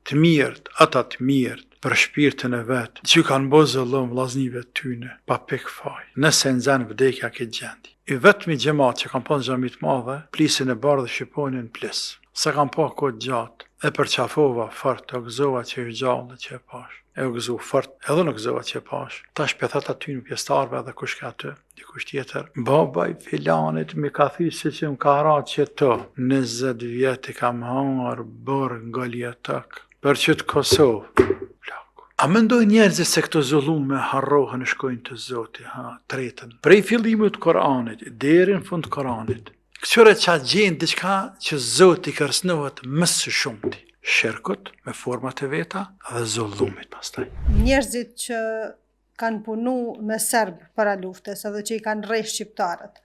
të mirët, ata të mirët, për shpirtin e vetë, që kanë bo zëllëm vllaznive tyne, pa pik faj, nëse nxen vdekja këtë gjendi. I vetëmi gjemat që kanë pas xhamit madhe, plisin e bardhë shqiponin plis. Se kanë pa kohë gjatë, e përqafova fort, o gëzova që i gjallë që e pash. E u gëzu fort, edhe në gëzova që e pash. Tash pëthat aty në pjestarve dhe kush ka aty, dikush tjetër. Baba i filanit mi ka thy si që më ka ra që të, 20 vjet i kam hangar bërë nga ljetëk, për që të Kosovë. A mendoj njerëzit se këto zullume harrohen e shkojnë të Zoti, tretën. Prej fillimit të Koranit, deri në fund të Koranit. Këtyre që gjenë diçka që Zoti kërcënohet më së shumti. Shirkut me format e veta dhe zullumit pastaj. Njerëzit që kanë punu me serbë para luftës edhe që i kanë rrejsh shqiptarët,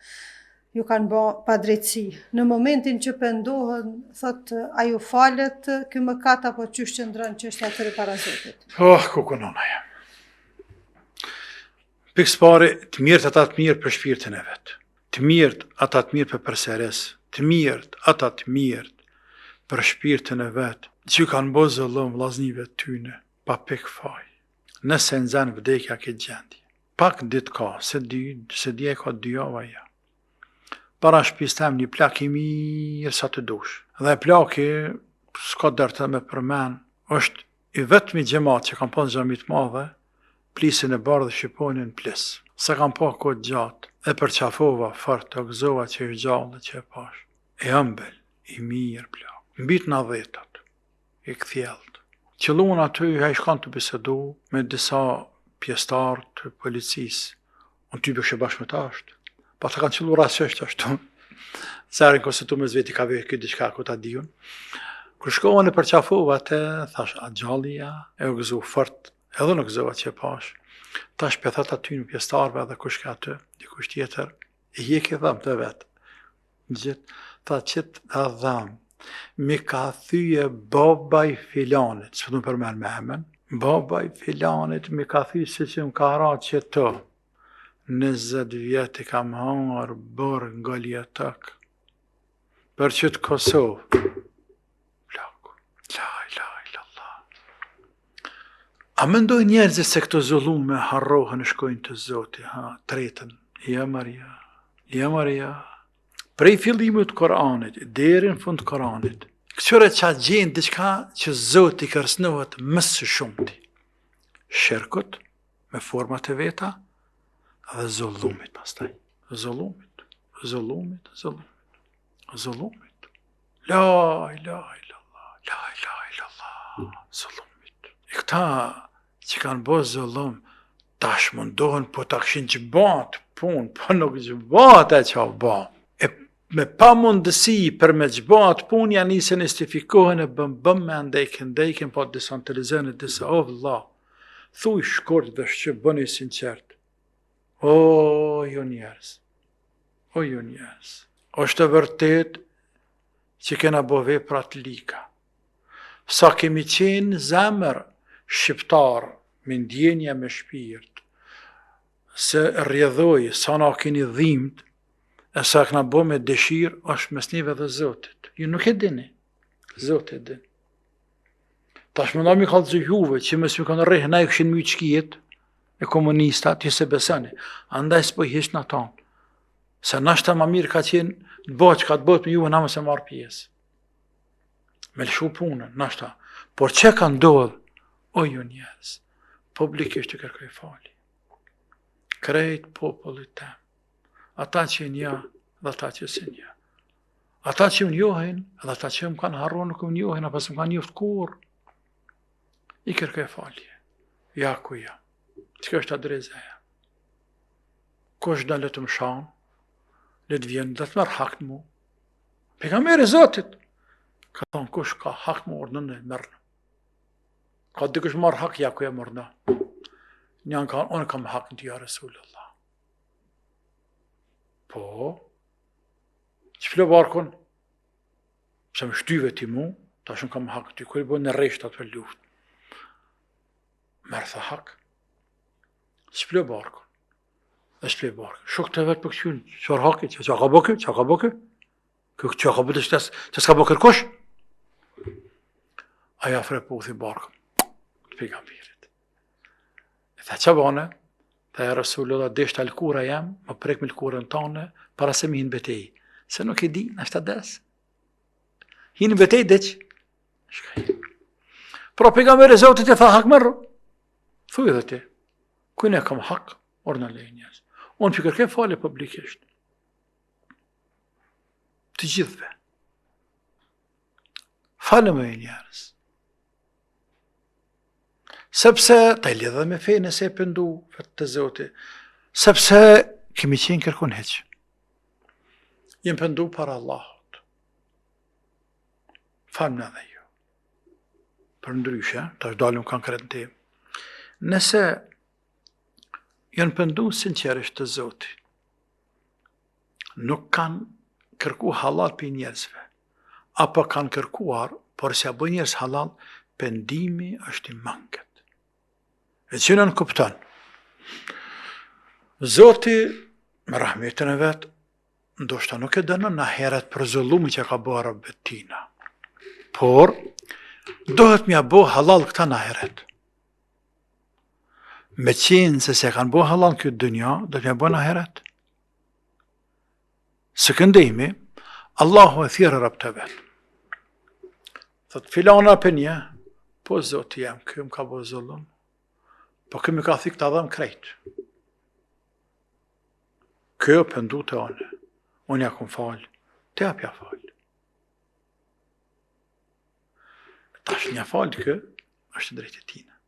ju kanë bë padrejtësi. Në momentin që pendohen, thot, a ju falet ky mëkat apo qysh qëndron çështja e tyre para Zotit? Ku kunona jam. Pikës pari, të mirët ata të mirë për shpirtin e vetë. Të mirët ata të mirë për përseres. Të mirët ata të mirët për shpirtin e vetë, që kanë bo zëllëm vllaznive tyne, pa pik faj. Nëse nxen vdekja këtë gjendi. Pak ditë ka, se dje ka 2 java ja. Para shtëpisë tem një plak i mirë sa të dush. Dhe plaki, s'ka dërtë me përmen, është i vetëmi gjemat që kanë pas xhamit madhe, plisin e bardhë shqiponin plis. Se kanë pa kohë gjatë, e përqafova fort, o gëzova që i gjallë që e pash. E ëmbël, i mirë plak. Mbit në dhetat, i kthjellët. Qëllun aty i shkan të bisedu me disa pjestarë të policisë. Unë ty bëshe bashkë me ta është. Pa të kanë qëllu rasështë ashtu. Serin konstitut me zveti ka vejë këtë diçka ku ta diun. Kër shkohen e përqafova te, thash, a gjallija, e u gëzu fort, edhe në gëzova që e pash. Tash pëthat aty në pjestarve dhe kush ka aty, dikush tjetër, i jek i dham të vetë. Gjithë, tha qitë dhe dham, mi ka thyje baba i filanit, së pëtëm përmen me hemen, baba i filanit mi ka thyje si që më ka ra që të, 20 vjet i kam hangar bërë nga ljetëk, për që të Kosovë. Plaku, la ilaha illallah. A mendoj njerëzit se këto zullume harrohen e shkojnë të Zoti, tretën, ja Maria. Prej fillimit të Koranit, deri në fund të Koranit, këtyre që gjenë diçka që Zoti kërcënohet më së shumti. Shirkut me format e veta, dhe zullumit pastaj. Zullumit. La ilaha illallah. Zullumit. E këta që kanë bo zullum, tash mundohen po ta këshin që bat pun, po nuk që bat e që ba. E me pa mundësi për me që bat pun, janë nisën istifikohen e bëm me ndejkin, po disa në televizionit, disa vëlla. Thuj shkurt dhe shqip, bëni sinqert. O, ju njerës. Është e vërtet që kena bo vepra të lika. Sa kemi qenë zemër shqiptar, me ndjenja me shpirt, se rjedhoj, sa na keni dhimt, e sa këna bo me dëshirë, është mes neve dhe Zotit. Ju nuk e dini. Zotit e din. Tash më nami kalëzë juve, që mes më kanë rrejë, na e këshin më i qkijet, e komunistat, ju se besani. Andaj s'po hish në tonë. Se nashta ma mirë ka qenë, të bëjë që ka të bëjt me juve, na më se marë pjesë. Me lëshu punën, nashta. Por që ka ndodhë, o ju njerës, publikisht të kërkoj fali. Krejt popullit tem. Ata që nja, dhe ata që si nja. Ata që më njohin, dhe ata që më kanë harru nuk më njohin, apo se më kanë njoft kur. I kërkoj fali. Ja ku ja. Që është adrezaja. Kush da le të më shanë, le të vjenë, dhe të marë hak në mu. Pejgamberi Zotit, ka thonë kush ka hak në ordën e mërnë. Ka dikush marë hak, ja ku e mërna. Njën ka, unë kam hak në tja Resulullah. Po, që fle barkun, se më shtyve ti mu, ta shumë kam hak ty, kërë i bojnë në reshtat për luft. Mërë tha hak. Shple barkën. Dhe shple barkën. Shok të vetë për këtyun, qërë haki, që ka bëkë? Që ka bëkë? Që ka bëkë që s'ka bëkë kërkosh? aja freputhi barkëm të pejgamberit. E tha që bane? Tha ja Rasulullah, deshta lkura jam, më prek me lkurën tane, para se mi hinë betej. Se nuk e di, në ashtë ades. Hinë betej deq. Shkaj. Pra pejgamberi Zotit e tha hak mërru. Thuj dhe ti, kujnë e kam hak, orë në lejë njës. Unë për kërke fale publikisht. Të gjithve. Falë më e njerës. Sepse, ta i lidhe me fejnë se e pëndu, fëtë të Zotit, sepse kemi qenë kërkun heqë. Jem pëndu para Allahut. Falë në dhe ju. Për ndryshe, ta është dalim konkret në temë. Nëse janë pëndu sinqerisht të Zotit, nuk kanë kërku halal për njerëzve, apo kanë kërkuar, por se a bëj njerëz halal, pendimi është i mangët. E që në kupton. Zoti, me rahmetin e vetë, ndoshta nuk e dënë në heret për zullumi që ka bërë Rabbet tina. Por, dohet mja bo halal këta në heret. Me qenë se kanë bo halal këtë dënja, do t'mja bo në heret. Së këndejmi, Allahu e thjerë Rabb të vetë. Thot filana për një, po Zoti jam, këm ka bo zullum, po këmi ka thik të adhëm krejt. Kjo pëndu të anë, unë ja kum falë, të apja falë. Tash një falë kë, është drejtë e tina.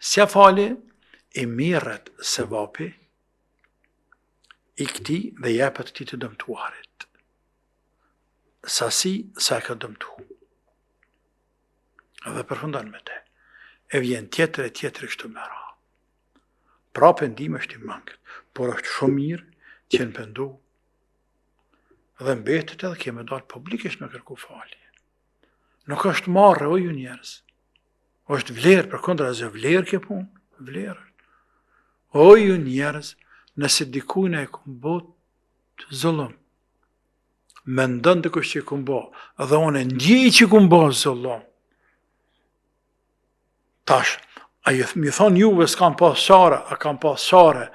Sja fali, i mirët se vapi, i këti dhe jepët ti të dëmtuarit. Sasi sa e ka dëmtu. Edhe përfundon me te. E vjen tjetër e tjetër kështu me ra. Pra pëndim është i mangët, por është shumë mirë që në pëndu. Dhe mbetet edhe keme dalë publikisht me kërku falje. Nuk është marrë, o ju njerëz. është vlerë, për kundra zë vlerë ke punë, vlerë. O ju njerëz, nëse dikujna e kumë bot të zullum, me ndën të kështë që i kumë bo, dhe unë e ndjej që i kumë bo zullum. Tash, a mi thonë juve s'kam pas share, a kam pas share,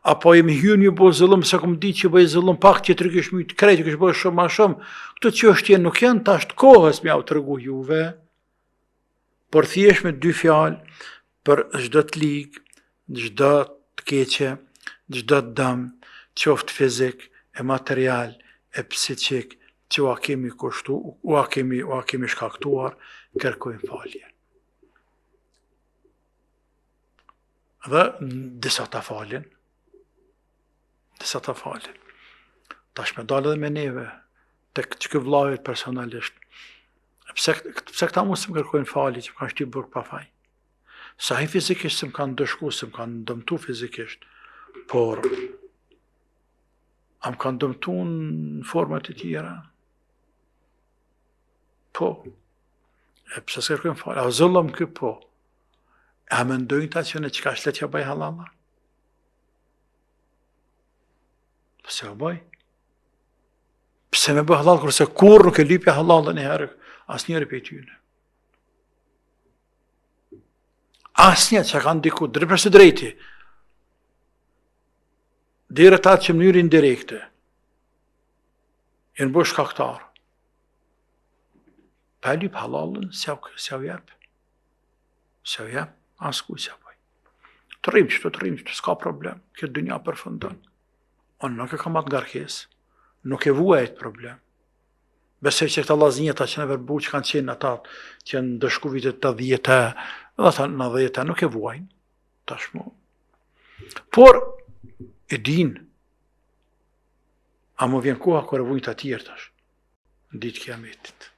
apo jemi hyrë një bo zullum, se kumë di që bëj zullum pak që të rëkish mytë krejtë, kështë bëj shumë ma shumë, këto që është jenë nuk janë, tash të kohës me au të rëgu juve, por thjesht me dy fjalë, për çdo të ligë, çdo të keqe, çdo të dëm, qoftë fizik, e material, e psiqik, që ua kemi kushtu, ua kemi shkaktuar, kërkojmë falje. Dhe disa ta falin, tash me dalë edhe me neve, të që vllavit personalisht, pse këta mu se më kërkojnë falje që më kanë shty burg pa faj. Sa hi fizikisht se më kanë dëshku, se më kanë dëmtu fizikisht, por a më kanë dëmtu në format e tjera? Po. E pse se kërkojnë falje? A zullëm kë po? A me ndojnë ta që në qka shlet që bëj halala? Pse o bëj? Pse me bëj halal, kërse kur nuk e lypja halalën e herë, as njëri për tyne. As një që kanë diku, drejt për së drejti, dire ta që mënyrë indirekte, jenë bësh shkaktar. Pa lyp halalën, se u jep. Se u jep, as kuj se bëj. Të rrim qëto, s'ka problem, këtë dynja përfundon. Unë nuk e kam atë ngarkes, nuk e vuajt problem. Besoj që këta lazinjeta që në verbu që kanë qenë ata që në dëshku vitet të 10, dhe ta në 10, nuk e vuajnë, tashmo. Por, e din, a më vjen koha kër e vujnë të tjerë tash, në ditë kiametit.